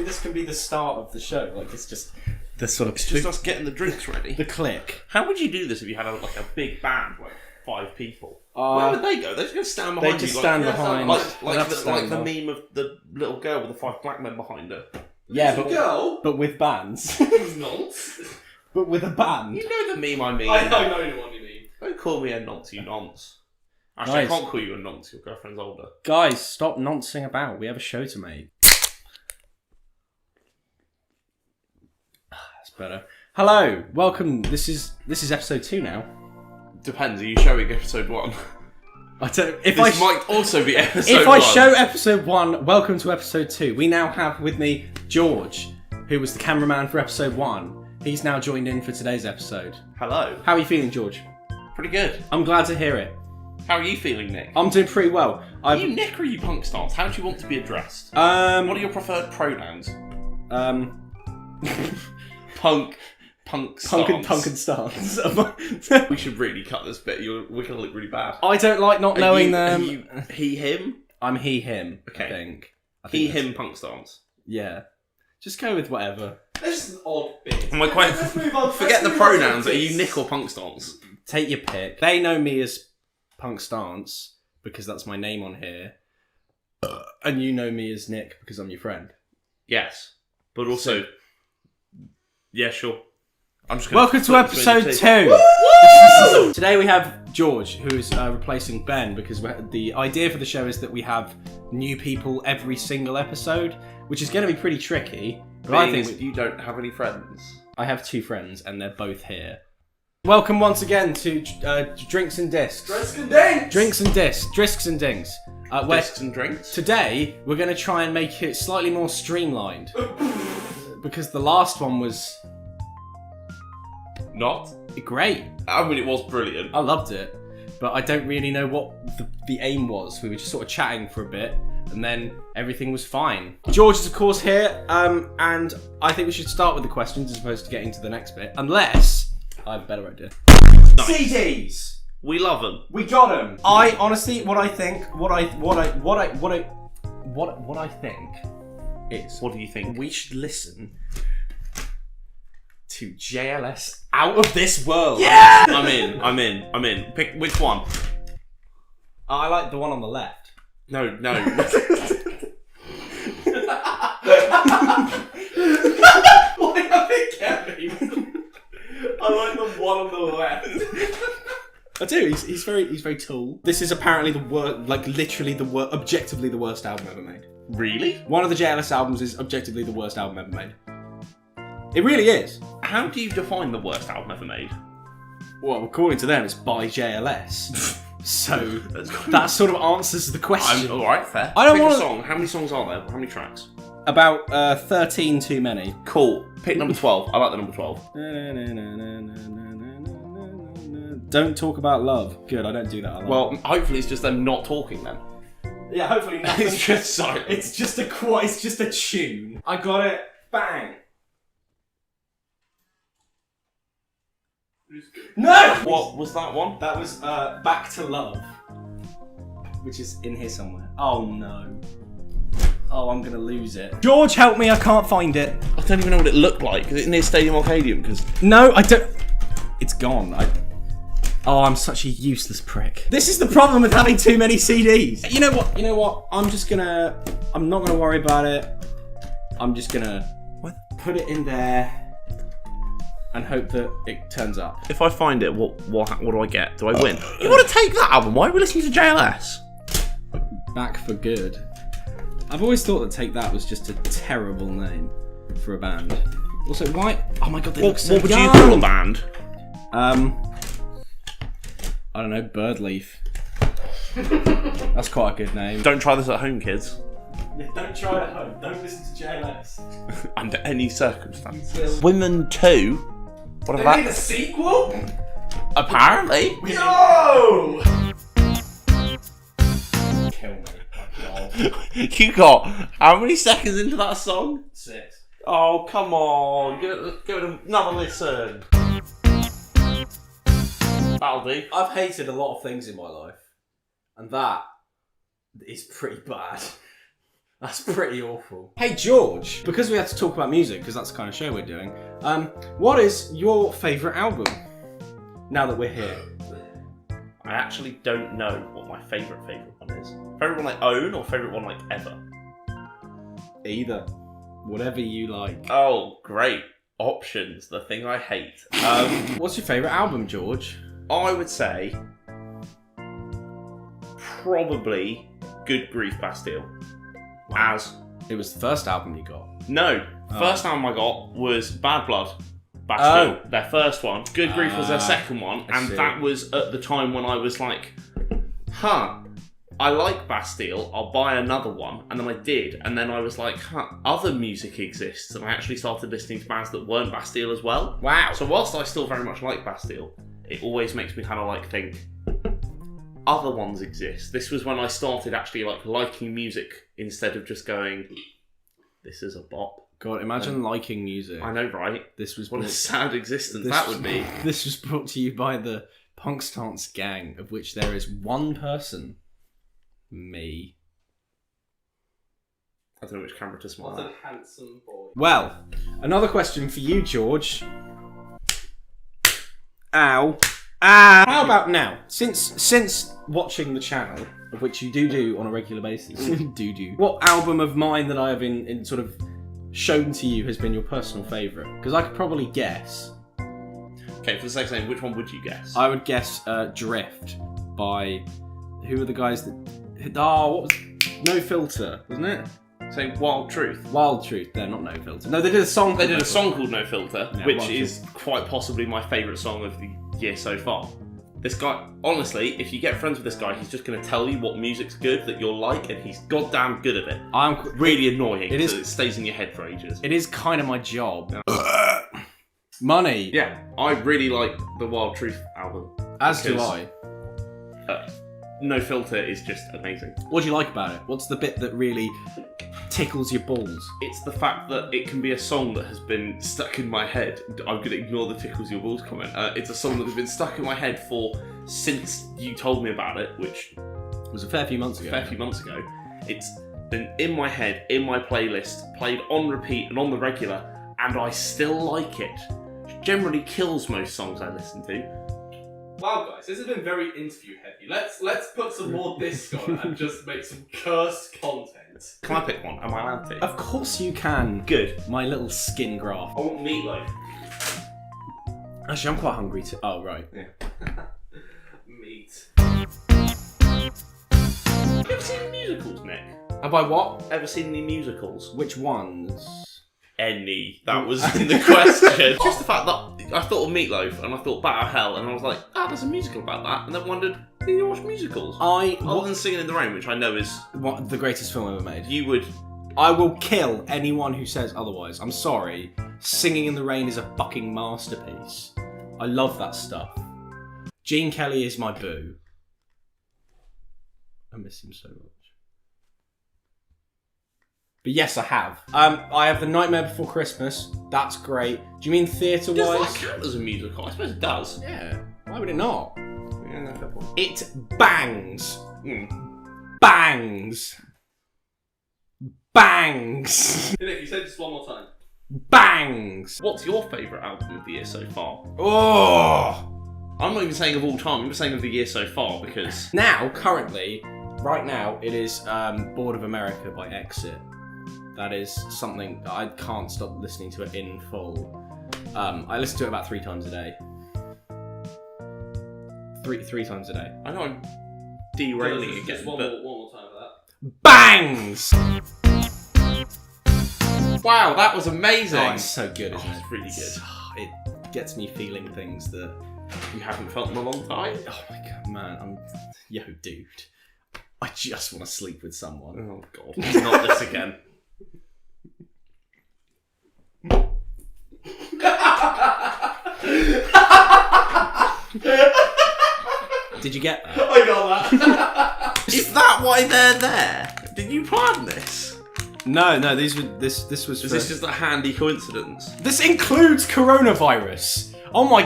maybe this can be the start of the show. Like, it's just the sort of... It's just us getting the drinks ready. The click. How would you do this if you had a big band, like 5 people? Where would they go? They're just going to stand behind you. They just stand behind. Like the meme of the little girl with the 5 black men behind her. Yeah, but with bands. Nonce. But with a band. You know the meme I mean. I know the one you mean. Don't call me a nonce, you nonce. Actually, Guys. I can't call you a nonce, your girlfriend's older. Guys, stop noncing about. We have a show to make. That's better. Hello, welcome. This is episode 2 now. Depends, are you showing episode 1? I don't. This might also be episode 1. If I show episode 1, welcome to episode 2. We now have with me George, who was the cameraman for episode 1. He's now joined in for today's episode. Hello. How are you feeling, George? Pretty good. I'm glad to hear it. How are you feeling, Nick? I'm doing pretty well. Are you Nick or are you PunkStance? How do you want to be addressed? What are your preferred pronouns? Punk and stance. We should really cut this bit. We're gonna look really bad. I don't like not knowing them. Are you he, him? I'm he, him. Okay. I think He, him, PunkStance. Yeah. Just go with whatever. This is an odd bit. Am I quite... Let's move on. Forget the pronouns. Are you Nick or PunkStance? Take your pick. They know me as PunkStance because that's my name on here. And you know me as Nick because I'm your friend. Yes. But also... Yeah, sure. I'm just gonna Welcome to episode 2. Today we have George, who is replacing Ben because the idea for the show is that we have new people every single episode, which is going to be pretty tricky. But I think you don't have any friends. I have 2 friends and they're both here. Welcome once again to Drinks and Discs. Drinks and Dinks! Drinks and Discs. Drisks and Dinks. Discs and drinks? Today we're going to try and make it slightly more streamlined. Because the last one was... Not? great. I mean, it was brilliant. I loved it. But I don't really know what the aim was. We were just sort of chatting for a bit, and then everything was fine. George is, of course, here, and I think we should start with the questions as opposed to getting to the next bit. Unless I have a better idea. Nice. CDs! We love them. We got them! I, honestly, what I think is... What do you think? We should listen to JLS Out of This World. Yeah! I'm in. Pick which one? I like the one on the left. No. Why have it kept me? I like the one on the left. I do. He's very tall. This is apparently objectively the worst album ever made. Really? One of the JLS albums is objectively the worst album ever made. It really is. How do you define the worst album ever made? Well, according to them, it's by JLS. So that sort of answers the question. Alright, fair. I don't Pick want a song. How many songs are there? How many tracks? About 13 too many. Cool. Pick number 12. I like the number 12. Don't talk about love. Good, I don't do that a lot. Well, hopefully it's just them not talking then. Yeah, hopefully nothing. It's just silent. It's just a tune. I got it. Bang. No! What was that one? That was Back to Love, which is in here somewhere. Oh no. Oh, I'm gonna lose it. George, help me, I can't find it. I don't even know what it looked like. Is it near Stadium Arcadium? Because No, I don't... It's gone. Oh, I'm such a useless prick. This is the problem with having too many CDs. You know what? I'm not gonna worry about it. I'm just gonna put it in there and hope that it turns up. if I find it, what do I get? Do I win? You want to take that album? Why are we listening to JLS? Back for Good. I've always thought that Take That was just a terrible name for a band. Also, why? Oh my god, they look so What would young. you call a band? I don't know, Birdleaf. That's quite a good name. Don't try this at home, kids. Don't try it at home. Don't listen to JLS. Under any circumstances. Women 2? What They about made a sequel? Apparently. Yo! Kill me. You got how many seconds into that song? 6. Oh, come on. Give it another listen. That'll do. I've hated a lot of things in my life, and that is pretty bad. That's pretty awful. Hey George, because we had to talk about music, because that's the kind of show we're doing, what is your favourite album? Now that we're here. I actually don't know what my favourite one is. Favourite one I own or favourite one like ever? Either. Whatever you like. Oh, great. Options, the thing I hate. What's your favourite album, George? I would say probably Good Grief Bastille. Wow. As It was the first album you got. no, first album I got was Bad Blood. Bastille, their first one. Good Grief was their second one, and that was at the time when I was like, I like Bastille, I'll buy another one, and then I did, and then I was like, other music exists, and I actually started listening to bands that weren't Bastille as well. Wow. So whilst I still very much like Bastille, it always makes me kind of like think, other ones exist. This was when I started actually like liking music instead of just going, this is a bop. God, imagine liking music. I know, right? This was What a brought, sad existence this- that would be. This was brought to you by the PunkStance gang, of which there is one person. Me. I don't know which camera to smile What at. a handsome boy. Well, another question for you, George. Ow. Ah. How about now? Since watching the channel, of which you do on a regular basis, what album of mine that I have in sort of shown to you has been your personal favourite? Because I could probably guess. Okay, for the sake of saying, which one would you guess? I would guess Drift by... Who were the guys that... Oh, what was... No Filter, wasn't it? Say Wild Truth. Wild Truth. They're not No Filter. No, they did a song. They did a song called No Filter, Yeah, which Wild is quite possibly my favourite song of the year so far. This guy, honestly, if you get friends with this guy, he's just going to tell you what music's good that you'll like, and he's goddamn good at it. I'm Really annoying, It is- so it stays in your head for ages. It is kind of my job. Money. Yeah, I really like the Wild Truth album. As do because- I. No Filter is just amazing. What do you like about it? What's the bit that really tickles your balls? It's the fact that it can be a song that has been stuck in my head. I'm going to ignore the tickles your balls comment. It's a song that has been stuck in my head since you told me about it, which It was a fair few months ago. It's been in my head, in my playlist, played on repeat and on the regular, and I still like it. It generally kills most songs I listen to. Wow, guys, this has been very interview heavy. Let's put some more disc on and just make some cursed content. Can I pick one? Am I allowed to? Of course you can. Good. My little skin graft. I want meatloaf. Actually, I'm quite hungry too. Oh, right. Yeah. Meat. Have you ever seen any musicals, Nick? Have I what? Ever seen any musicals? Which ones? Any. That was in the question. Just the fact that I thought of Meatloaf and I thought Bat Out of Hell and I was like, there's a musical about that, and then wondered, do you watch musicals? Other than Singing in the Rain, which I know is... What, the greatest film ever made. You would... I will kill anyone who says otherwise. I'm sorry. Singing in the Rain is a fucking masterpiece. I love that stuff. Gene Kelly is my boo. I miss him so much. But yes, I have. I have The Nightmare Before Christmas. That's great. Do you mean theatre-wise? Does that count as a musical? I suppose it does. Yeah. Why would it not? Yeah, no, fair point. It bangs. Mm. Bangs. Bangs. Nick, you said just one more time. Bangs. What's your favourite album of the year so far? Oh. I'm not even saying of all time, I'm just saying of the year so far, because... Now, currently, right now, it is Board of America by Exit. That is something I can't stop listening to it in full. I listen to it about 3 times a day. Three times a day. I know I'm derailing Just again, one but... more time for that. Bangs! Wow, that was amazing! Oh, it's so good, isn't it? It's really good. It gets me feeling things that... You haven't felt in a long time? Oh my god, man. Yo, dude. I just want to sleep with someone. Oh god, not this again. Did you get that? I got that. Is that why they're there? Did you plan this? No, this was Is this just a handy coincidence? This includes coronavirus. Oh my...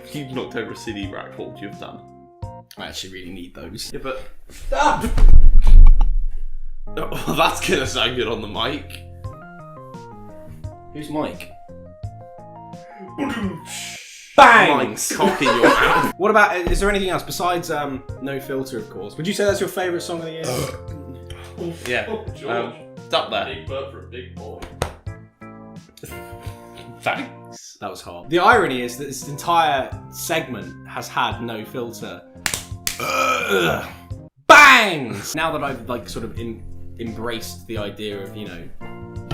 If you knocked over a CD rack, what would you have done? I actually really need those. Yeah, but... Stop! Oh, that's gonna sound good on the mic. Who's Mike? BANGS! Cock in your mouth. What about, is there anything else besides No Filter, of course? Would you say that's your favourite song of the year? Yeah. Oh, George. It's up there. Big bird for a big boy. Thanks. That was hot. The irony is that this entire segment has had No Filter. BANGS! Now that I've like sort of embraced the idea of, you know,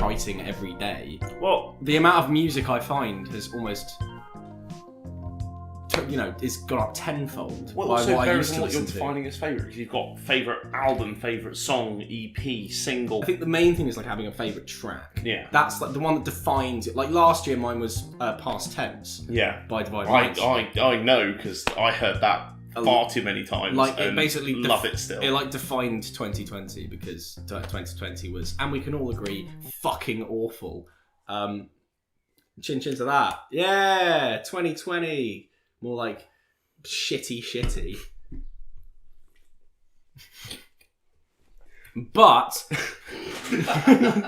writing every day, What? the amount of music I find has almost, you know, it's gone up tenfold Well, by also what I varies used on to what you're listen to. defining as favourite. Because you've got favourite album, favourite song, EP, single. I think the main thing is like having a favourite track. Yeah. That's like the one that defines it. Like last year, mine was Past Tense Yeah. by Divide I Minds. I know because I heard that far too many times. Like it and basically love it still. It like defined 2020 because 2020 was, and we can all agree, fucking awful. Chin chin to that. Yeah, 2020. More like shitty. But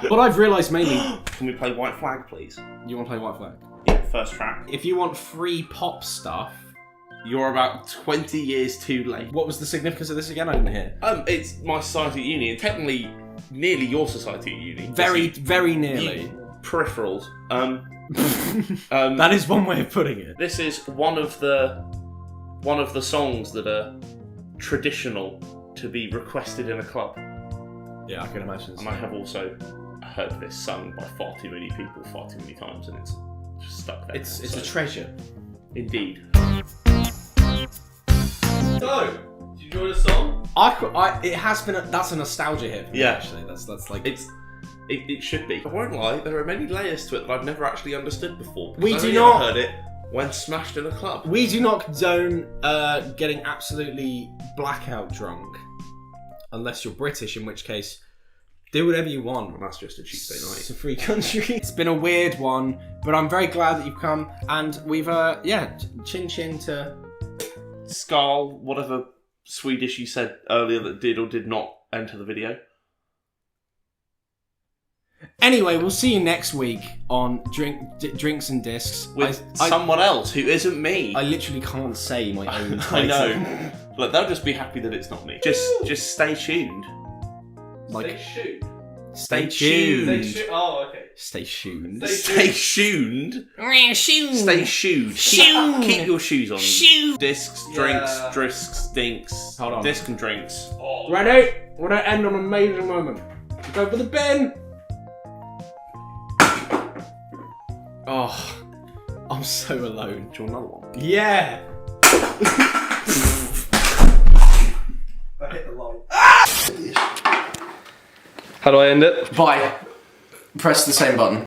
what I've realised mainly. Can we play White Flag, please? You want to play White Flag? Yeah, first track. If you want free pop stuff, You're about 20 years too late. what was the significance of this again? I didn't hear. It's my society at uni, and technically nearly your society at uni. Very nearly. Peripherals. That is one way of putting it. This is one of the songs that are traditional to be requested in a club. Yeah, I can imagine. And I have also heard this sung by far too many people far too many times, and it's just stuck there. It's a treasure. Indeed. So, did you enjoy the song? It has been. That's a nostalgia hit for me, Yeah. actually. That's like It should be. I won't lie, there are many layers to it that I've never actually understood before. We I've do only not- ever heard it when smashed in a club. we do not condone getting absolutely blackout drunk, unless you're British, in which case, do whatever you want. And that's just a Tuesday It's night. a free country. It's been a weird one, but I'm very glad that you've come, and we've chin chin to. Skal, whatever Swedish you said earlier that did or did not enter the video. Anyway, we'll see you next week on Drinks and Discs. With I someone else who isn't me. I literally can't say my own I title. know. Look, they'll just be happy that it's not me. Just stay tuned. Like, Stay stay tuned. tuned. Stay tuned. Oh, okay. Stay tuned. Stay tuned. Stay shoed. Keep your shoes on. Discs, drinks, Yeah. drisks, dinks. Hold on. Disc and drinks. Oh. Ready? We're gonna end on an amazing moment. Go for the bin. Oh, I'm so alone. Do you want another one? Yeah. I hit the light. How do I end it? Bye. Press the same button.